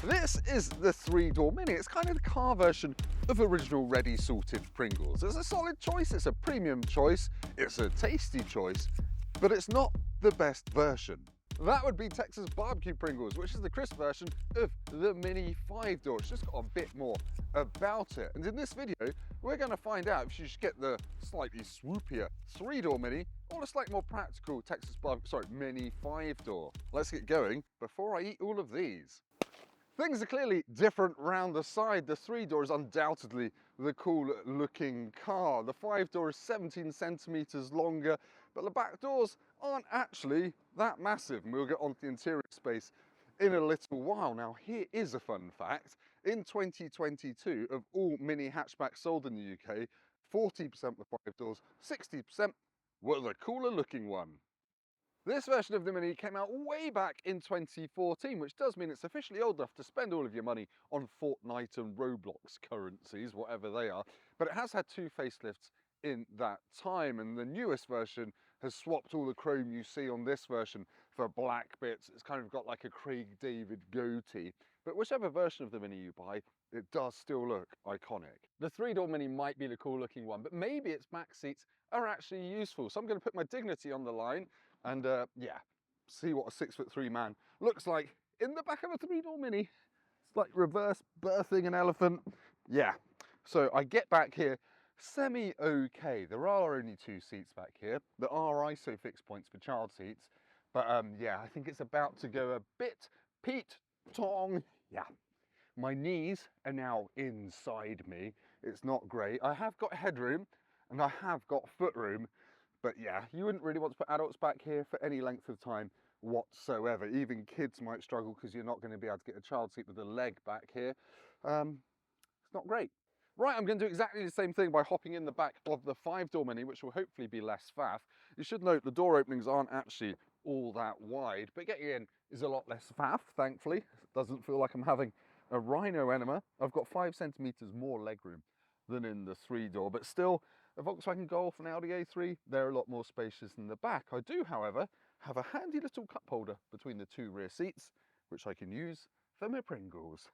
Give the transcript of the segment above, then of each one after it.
This is the 3-door Mini. It's kind of the car version of original ready salted Pringles. It's a solid choice, it's a premium choice, it's a tasty choice, but it's not the best version. That would be Texas barbecue Pringles, which is the crisp version of the Mini 5-door. It's just got a bit more about it. And in this video, we're going to find out if you should get the slightly swoopier 3-door Mini or the slightly more practical Mini 5-door. Let's get going before I eat all of these. Things are clearly different round the side. The 3-door is undoubtedly the cool looking car. The 5-door is 17 centimeters longer, but the back doors aren't actually that massive. And we'll get onto the interior space in a little while. Now, here is a fun fact. In 2022, of all Mini hatchbacks sold in the UK, 40% were 5 doors, 60% were the cooler looking one. This version of the Mini came out way back in 2014, which does mean it's officially old enough to spend all of your money on Fortnite and Roblox currencies, whatever they are. But it has had 2 facelifts in that time, and the newest version has swapped all the chrome you see on this version for black bits. It's kind of got like a Craig David goatee. But whichever version of the Mini you buy, it does still look iconic. The 3-door Mini might be the cool looking one, but maybe its back seats are actually useful. So I'm going to put my dignity on the line and yeah, see what a 6'3" man looks like in the back of a 3-door Mini. It's like reverse birthing an elephant. Yeah, so I get back here semi-okay. There are only 2 seats back here. There are ISOFIX points for child seats, but yeah, I think it's about to go a bit Pete Tong. Yeah, my knees are now inside me. It's not great. I have got headroom and I have got footroom, but yeah, you wouldn't really want to put adults back here for any length of time whatsoever. Even kids might struggle because you're not going to be able to get a child seat with a leg back here. It's not great. Right, I'm going to do exactly the same thing by hopping in the back of the 5-door Mini, which will hopefully be less faff. You should note the door openings aren't actually all that wide, but getting in is a lot less faff, thankfully. It doesn't feel like I'm having a rhino enema. I've got 5 centimeters more legroom than in the 3-door, but still, a Volkswagen Golf and Audi A3, they're a lot more spacious in the back. I do, however, have a handy little cup holder between the 2 rear seats, which I can use for my Pringles.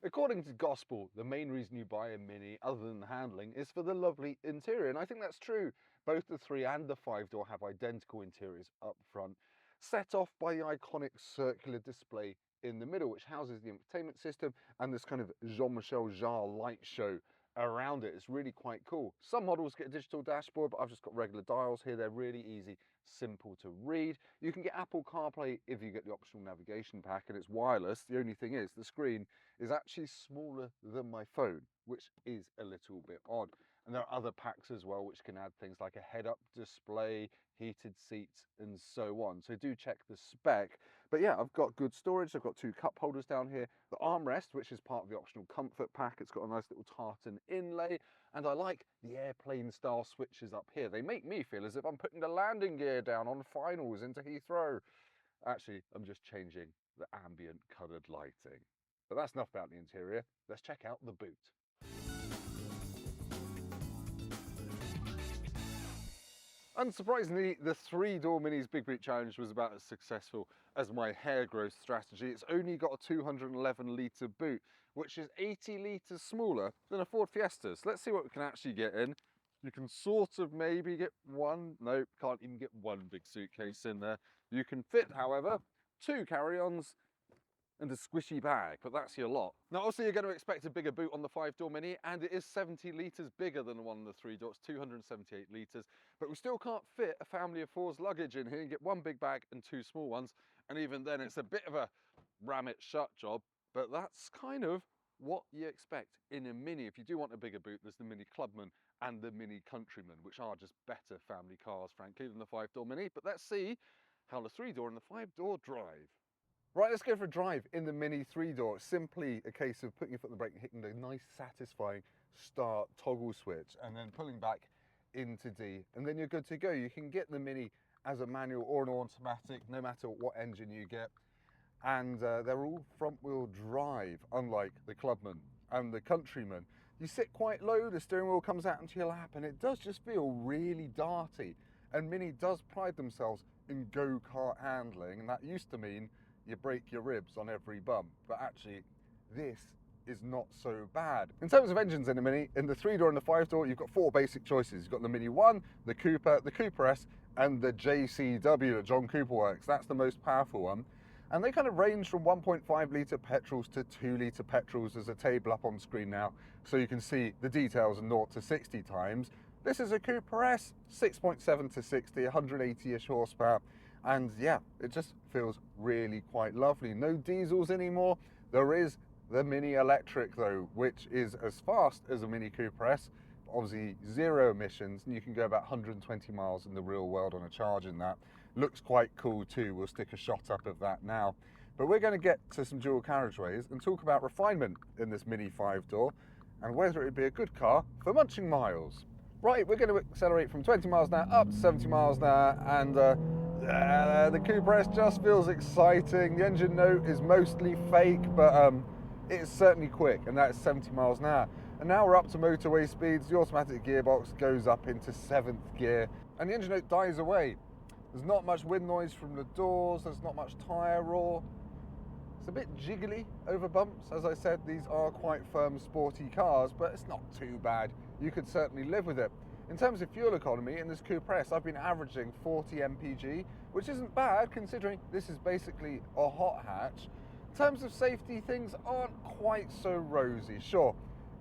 According to Gospel, the main reason you buy a Mini, other than the handling, is for the lovely interior, and I think that's true. Both the 3 and the 5-door have identical interiors up front, set off by the iconic circular display in the middle, which houses the infotainment system and this kind of Jean-Michel Jarre light show around it. It's really quite cool. Some models get a digital dashboard, but I've just got regular dials here. They're really easy, simple to read. You can get Apple CarPlay if you get the optional navigation pack, and it's wireless. The only thing is the screen is actually smaller than my phone, which is a little bit odd. And there are other packs as well which can add things like a head-up display, heated seats, and so on. So do check the spec. But yeah, I've got good storage. I've got 2 cup holders down here. The armrest, which is part of the optional comfort pack, it's got a nice little tartan inlay. And I like the airplane style switches up here. They make me feel as if I'm putting the landing gear down on finals into Heathrow. Actually, I'm just changing the ambient coloured lighting. But that's enough about the interior. Let's check out the boot. Unsurprisingly, the 3-door Mini's Big Boot Challenge was about as successful as my hair growth strategy. It's only got a 211 litre boot, which is 80 litres smaller than a Ford Fiesta. So let's see what we can actually get in. You can sort of maybe get one, no, can't even get one big suitcase in there. You can fit, however, 2 carry-ons and a squishy bag, but that's your lot. Now, obviously, you're going to expect a bigger boot on the 5-door Mini, and it is 70 litres bigger than the one on the 3-door. It's 278 litres, but we still can't fit a family of 4's luggage in here. You get 1 big bag and 2 small ones, and even then, it's a bit of a ram it shut job, but that's kind of what you expect in a Mini. If you do want a bigger boot, there's the Mini Clubman and the Mini Countryman, which are just better family cars, frankly, than the 5-door Mini. But let's see how the 3-door and the 5-door drive. Right, let's go for a drive in the Mini 3-door. It's simply a case of putting your foot on the brake and hitting the nice, satisfying start toggle switch and then pulling back into D, and then you're good to go. You can get the Mini as a manual or an automatic, no matter what engine you get. And they're all front-wheel drive, unlike the Clubman and the Countryman. You sit quite low, the steering wheel comes out into your lap, and it does just feel really darty. And Mini does pride themselves in go-kart handling, and that used to mean you break your ribs on every bump, but actually this is not so bad. In terms of engines in the Mini, in the 3-door and the 5-door, you've got 4 basic choices. You've got the Mini 1, the Cooper S, and the JCW at John Cooper Works. That's the most powerful one. And they kind of range from 1.5 litre petrols to 2 litre petrols. There's a table up on screen now, so you can see the details of 0 to 60 times. This is a Cooper S, 6.7 to 60, 180-ish horsepower. And yeah, it just feels really quite lovely. No diesels anymore. There is the Mini Electric though, which is as fast as a Mini Cooper S, obviously 0 emissions, and you can go about 120 miles in the real world on a charge in that. Looks quite cool too. We'll stick a shot up of that now. But we're going to get to some dual carriageways and talk about refinement in this Mini 5-door and whether it would be a good car for munching miles. Right, we're going to accelerate from 20 miles an hour up to 70 miles an hour, and the Cooper S just feels exciting. The engine note is mostly fake, but it's certainly quick, and that's 70 miles an hour. And now we're up to motorway speeds. The automatic gearbox goes up into 7th gear, and the engine note dies away. There's not much wind noise from the doors, there's not much tyre roar. It's a bit jiggly over bumps. As I said, these are quite firm, sporty cars, but it's not too bad. You could certainly live with it. In terms of fuel economy, in this Cooper S, I've been averaging 40 mpg, which isn't bad considering this is basically a hot hatch. In terms of safety, things aren't quite so rosy. Sure,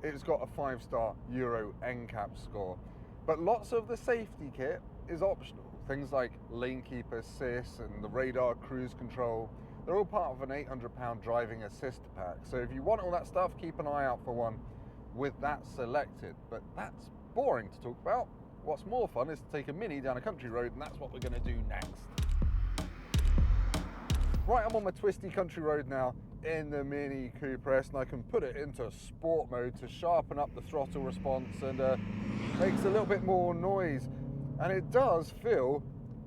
it's got a 5-star Euro NCAP score, but lots of the safety kit is optional. Things like lane keep assist and the radar cruise control, they're all part of an £800 driving assist pack. So if you want all that stuff, keep an eye out for one with that selected. But that's boring to talk about. What's more fun is to take a Mini down a country road, and that's what we're going to do next. Right, I'm on my twisty country road now in the Mini Cooper S, and I can put it into sport mode to sharpen up the throttle response and makes a little bit more noise. And it does feel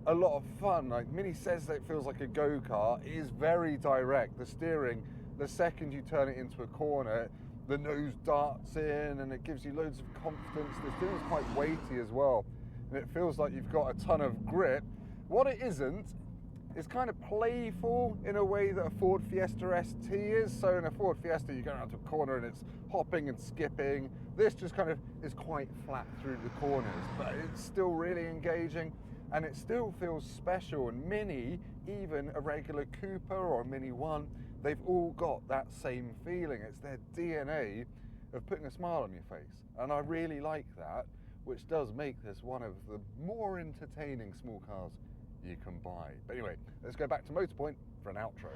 a lot of fun. Like Mini says that it feels like a go-kart. It is very direct. The steering, the second you turn it into a corner, the nose darts in and it gives you loads of confidence. The steering's quite weighty as well, and it feels like you've got a ton of grip. What it isn't is kind of playful in a way that a Ford Fiesta ST is. So in a Ford Fiesta, you go around to a corner and it's hopping and skipping. This just kind of is quite flat through the corners, but it's still really engaging and it still feels special. And Mini, even a regular Cooper or a Mini 1, they've all got that same feeling. It's their DNA of putting a smile on your face. And I really like that, which does make this one of the more entertaining small cars you can buy. But anyway, let's go back to Motorpoint for an outro.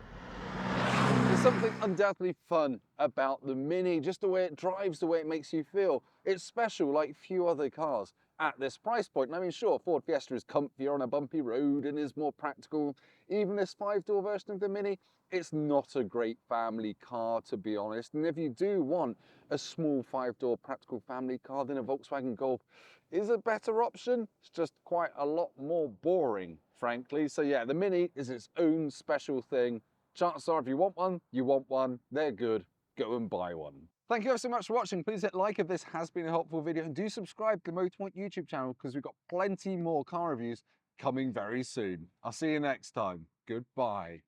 There's something undoubtedly fun about the Mini, just the way it drives, the way it makes you feel. It's special like few other cars at this price point. And I mean, sure, Ford Fiesta is comfier on a bumpy road and is more practical. Even this 5-door version of the Mini, it's not a great family car, to be honest. And if you do want a small 5-door practical family car, then a Volkswagen Golf is a better option. It's just quite a lot more boring, frankly. So yeah, the Mini is its own special thing. Chances are if you want one, you want one. They're good. Go and buy one. Thank you ever so much for watching. Please hit like if this has been a helpful video, and do subscribe to the Motorpoint YouTube channel because we've got plenty more car reviews coming very soon. I'll see you next time. Goodbye.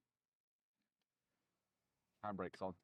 Handbrake's on.